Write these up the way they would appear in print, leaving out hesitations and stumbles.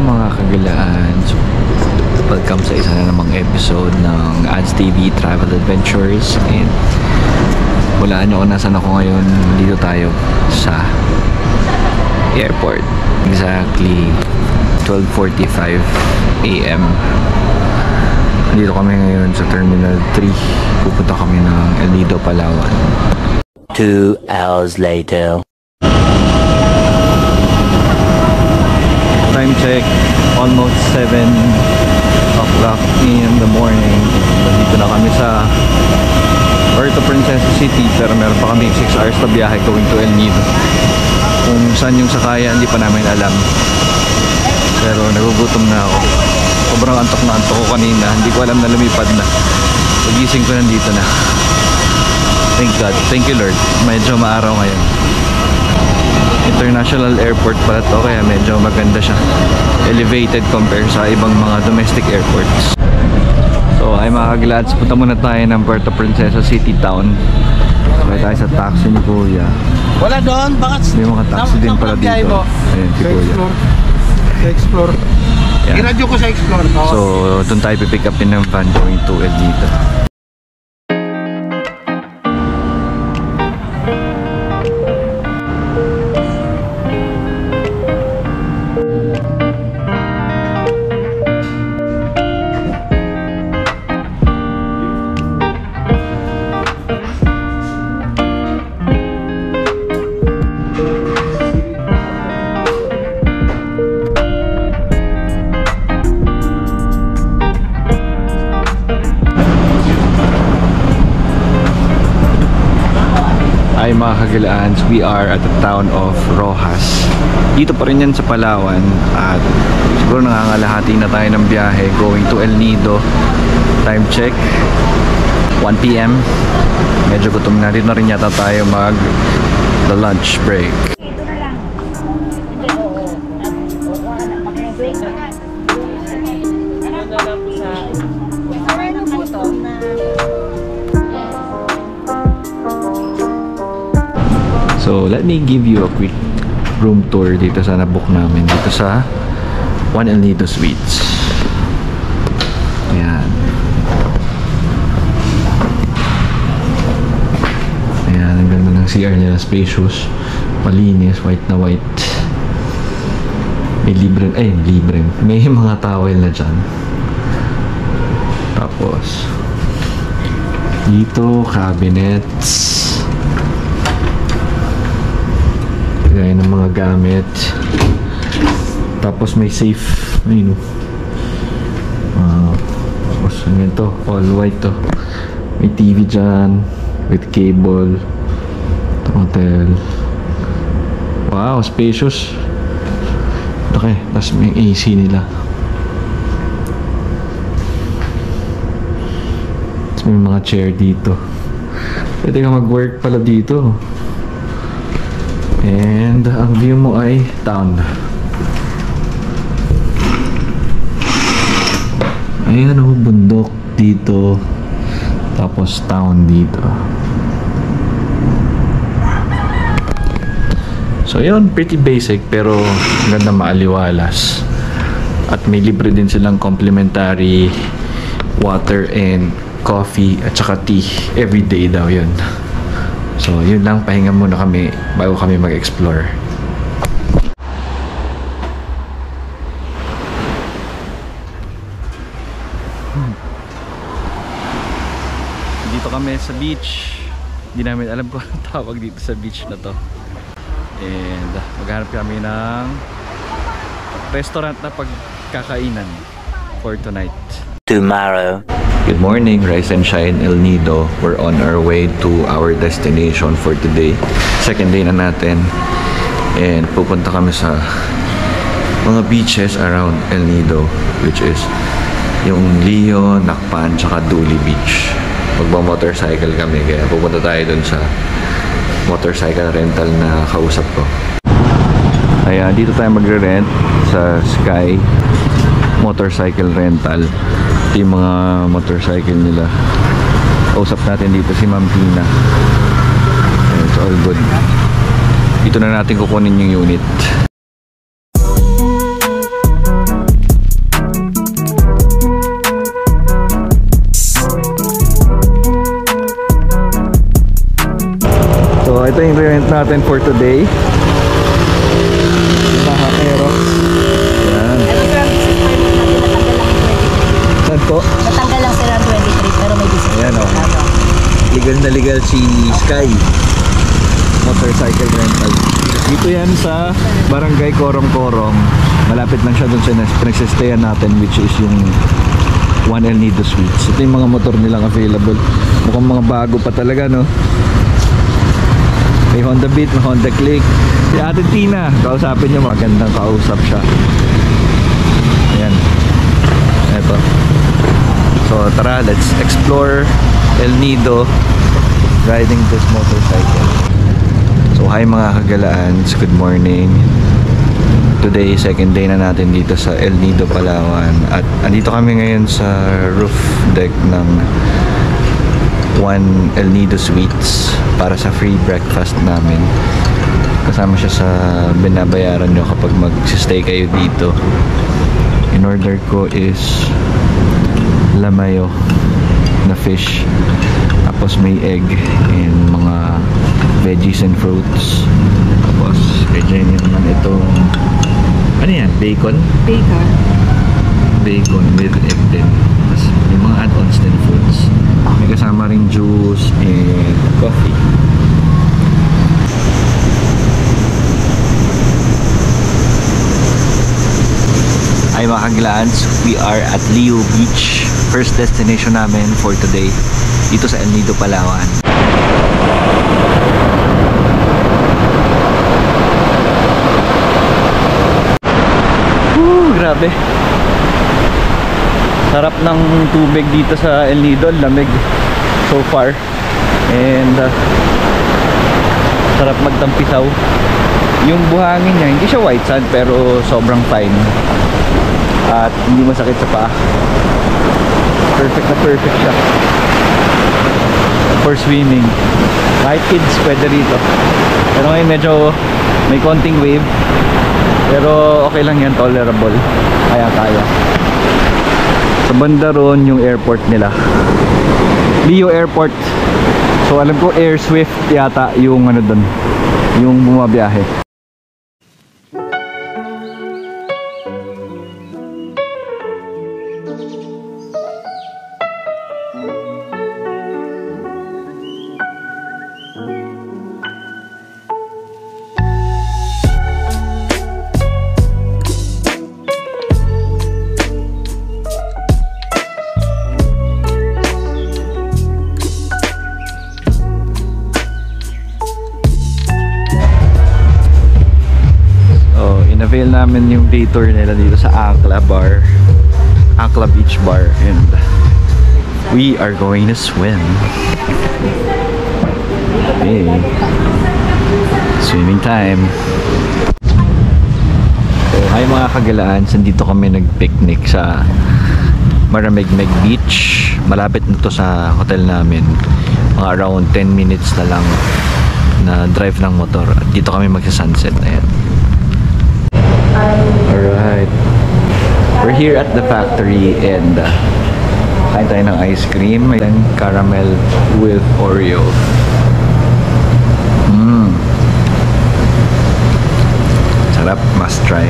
mga kagalaan, so, welcome sa isa na namang episode ng Ads TV Travel Adventures. And hulaan nyo kung nasan ako ngayon. Dito tayo sa airport. Exactly 12:45 AM. Dito kami ngayon sa Terminal 3. Pupunta kami ng El Nido, Palawan. 2 hours later. Time check, almost 7 o'clock in the morning. Nandito na kami sa Puerto Princesa City, pero meron pa kami 6 hours na biyahe going to El Nido. Kung saan yung sakaya, hindi pa namin alam. Pero nagugutom na ako. Sobrang antok na antok ko kanina. Hindi ko alam na lumipad na. Pagising ko nandito na. Thank God. Thank you Lord. Medyo maaraw ngayon. International airport pala to, kaya medyo maganda siya. Elevated compare sa ibang mga domestic airports. So ay mga kaglads, punta muna tayo ng Puerto Princesa City Town. Sabay tayo sa taxi ni Kuya. Wala doon, bakit? May mga taxi din pala dito. Ayan si Kuya. Sa Explore. I-radio ko sa Explore. So doon tayo pipick upin ng van going to El Nido. Ay mga kagalaans, we are at the town of Roxas. Dito pa rin yan sa Palawan. At siguro nangangalahati na tayo ng biyahe going to El Nido. Time check 1 PM. Medyo gutom na rin yata tayo mag the lunch break. So, let me give you a quick room tour dito sa nabook namin. Dito sa One El Nido Suites. Ayan. Ayan, ang ganda ng CR nila. Spacious. Malinis. White na white. May libre. May mga towel na dyan. Tapos, dito, cabinets. Gaya ng mga gamit. Tapos may safe, ayun. Tapos ganito, all white to. May TV dyan with cable. Hotel. Wow, spacious. Okay, tapos may AC nila. Tapos may mga chair dito. Pwede ka mag-work pala dito. And ang view mo ay town. Ayan o, bundok dito. Tapos town dito. So yun, pretty basic pero ganda, maaliwalas. At may libre din silang complimentary water and coffee at saka tea everyday daw yun. So, yun lang. Pahinga muna kami bago kami mag-explore. Dito kami sa beach. Hindi namin alam kung anong tawag dito sa beach na to. And maghanap kami ng restaurant na pagkakainan for tonight. Tomorrow. Good morning, Rise and Shine El Nido. We're on our way to our destination for today. Second day na natin. And pupunta kami sa mga beaches around El Nido, which is yung Leo, Nakpan, tsaka Duli Beach. Magba-motorcycle kami, kaya pupunta tayo dun sa motorcycle rental na kausap ko. Kaya dito tayo magre-rent sa Sky Motorcycle Rental. Yung mga motorcycle nila. Usap natin dito si Ma'am Tina. It's all good. Dito na natin kukunin yung unit. natin for today. Mga Aerox. Yan. Saan po? Natanggal lang sila 23 pero may business. Ayan o. Legal na legal si Sky Motorcycle Rental. Dito yan sa Barangay Korong-Korong. Malapit lang siya dun sa pinagsistayan natin, which is yung One El Nido Suites. Ito yung mga motor nilang available. Mukhang mga bago pa talaga, no? May Honda Beat, may Honda Click. Si Ate Tina, kausapin niyo, magandang kausap siya. Ayan. Eto. So tara, let's explore El Nido riding this motorcycle. So hi mga kagalaans, good morning. Today, second day na natin dito sa El Nido, Palawan. At andito kami ngayon sa roof deck ng One El Nido Suites para sa free breakfast namin. Kasama siya sa binabayaran nyo kapag mag-stay kayo dito. In order ko is lamayo na fish, tapos may egg and mga veggies and fruits. Tapos kaya nyo naman itong ano yan? Bacon? Bacon. Bacon with egg din. Tapos may mga add-ons din foods. May kasama ring juice and coffee. Ay mga kaglaans, we are at Leo Beach. First destination namin for today dito sa El Nido, Palawan. Grabe. Sarap ng tubig dito sa El Nido, lamig so far. And sarap magtampisaw. Yung buhangin niya, hindi siya white sand pero sobrang fine. At hindi masakit sa paa. Perfect na perfect siya for swimming. Kahit kids pwede rito. Pero ngayon medyo may konting wave. Pero okay lang yan, tolerable. Kaya-kaya. Sa banda ron yung airport nila, Leo Airport. So alam ko Air Swift yata yung ano dun, yung bumabiyahe. In-avail namin yung day tour nila dito sa Ancla Bar, Ancla Beach Bar, and we are going to swim. Okay, swimming time. So hi mga kagalaan, nandito kami nag-picnic sa Maramegmeg Beach. Malapit na to sa hotel namin, mga around 10 minutes na lang na drive ng motor. At dito kami magsa-sunset na yan. Alright, we're here at the factory and kain tayo ng ice cream and caramel with Oreo. Sarap, must try.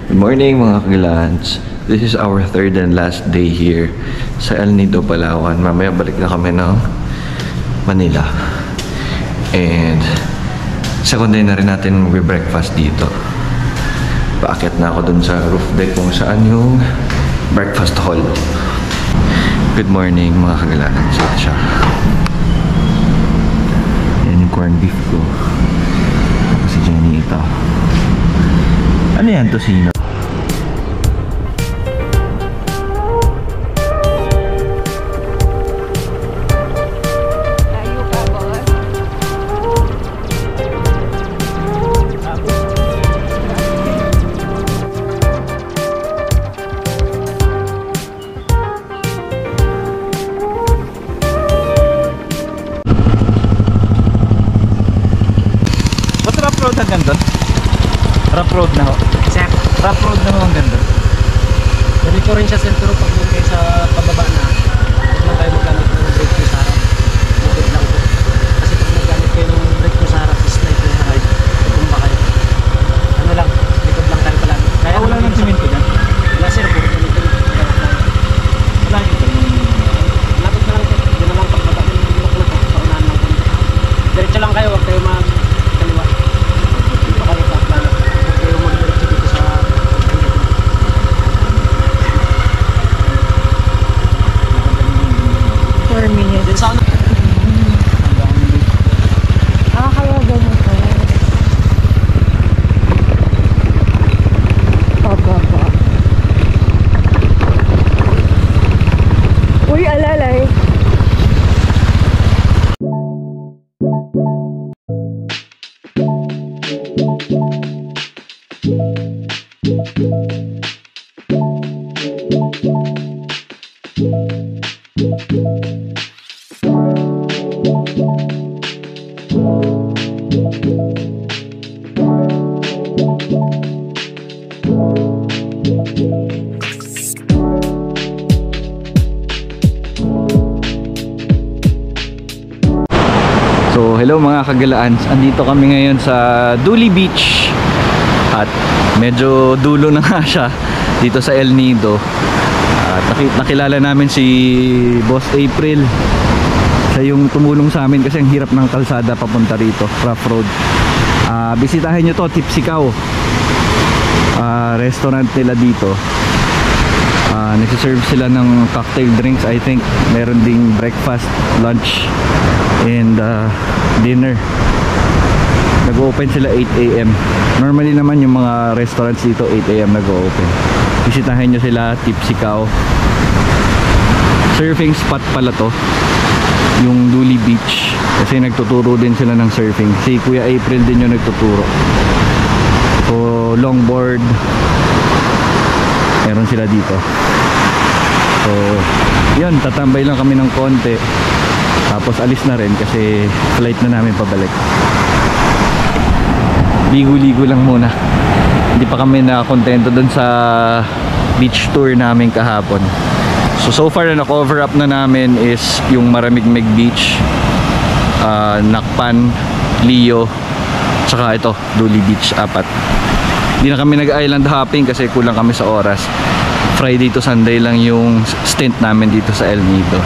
Good morning mga kagilans. This is our third and last day here sa El Nido, Palawan. Mamaya balik na kami ng Manila. And second day na rin natin mag-breakfast dito. Paakyat na ako dun sa roof deck kung saan yung breakfast hall. Good morning mga kagalanan. Saan siya? Yan yung corned beef ko. Si Jenny ito. Ano yan? Tocino? Hanggang doon? Rough road na ho. Exact. Rough road na ho hanggang doon. Dali ko rin siya sentro pag kayo sa pababa na. Huwag na tayo magkamit ng break sa harap. Bukod lang hello mga kagalaan. Andito kami ngayon sa Duli Beach. At medyo dulo na nga siya dito sa El Nido. At nakilala namin si Boss April. Siya yung tumulong sa amin kasi ang hirap ng kalsada papunta rito, rough road. Bisitahin nyo to, Tipsy Cow. Restaurant nila dito. Nagsiserve sila ng cocktail drinks. I think meron ding breakfast, lunch, and dinner. Nag-open sila 8 AM. Normally naman yung mga restaurants dito 8 AM nag-open. Bisitahin nyo sila, Tipsy Cow. Surfing spot pala to, yung Duli Beach, kasi nagtuturo din sila ng surfing. Si Kuya April din yung nagtuturo. So longboard meron sila dito. So yun, tatambay lang kami ng konti, tapos alis na rin kasi flight na namin pabalik. Ligo-ligo lang muna. Hindi pa kami nakakontento dun sa beach tour namin kahapon. So far na cover up na namin is yung Maramigmig Beach, Nakpan, Leo, tsaka ito Duli Beach, 4. Hindi na kami nag-island hopping kasi kulang kami sa oras. Friday to Sunday lang yung stint namin dito sa El Nido.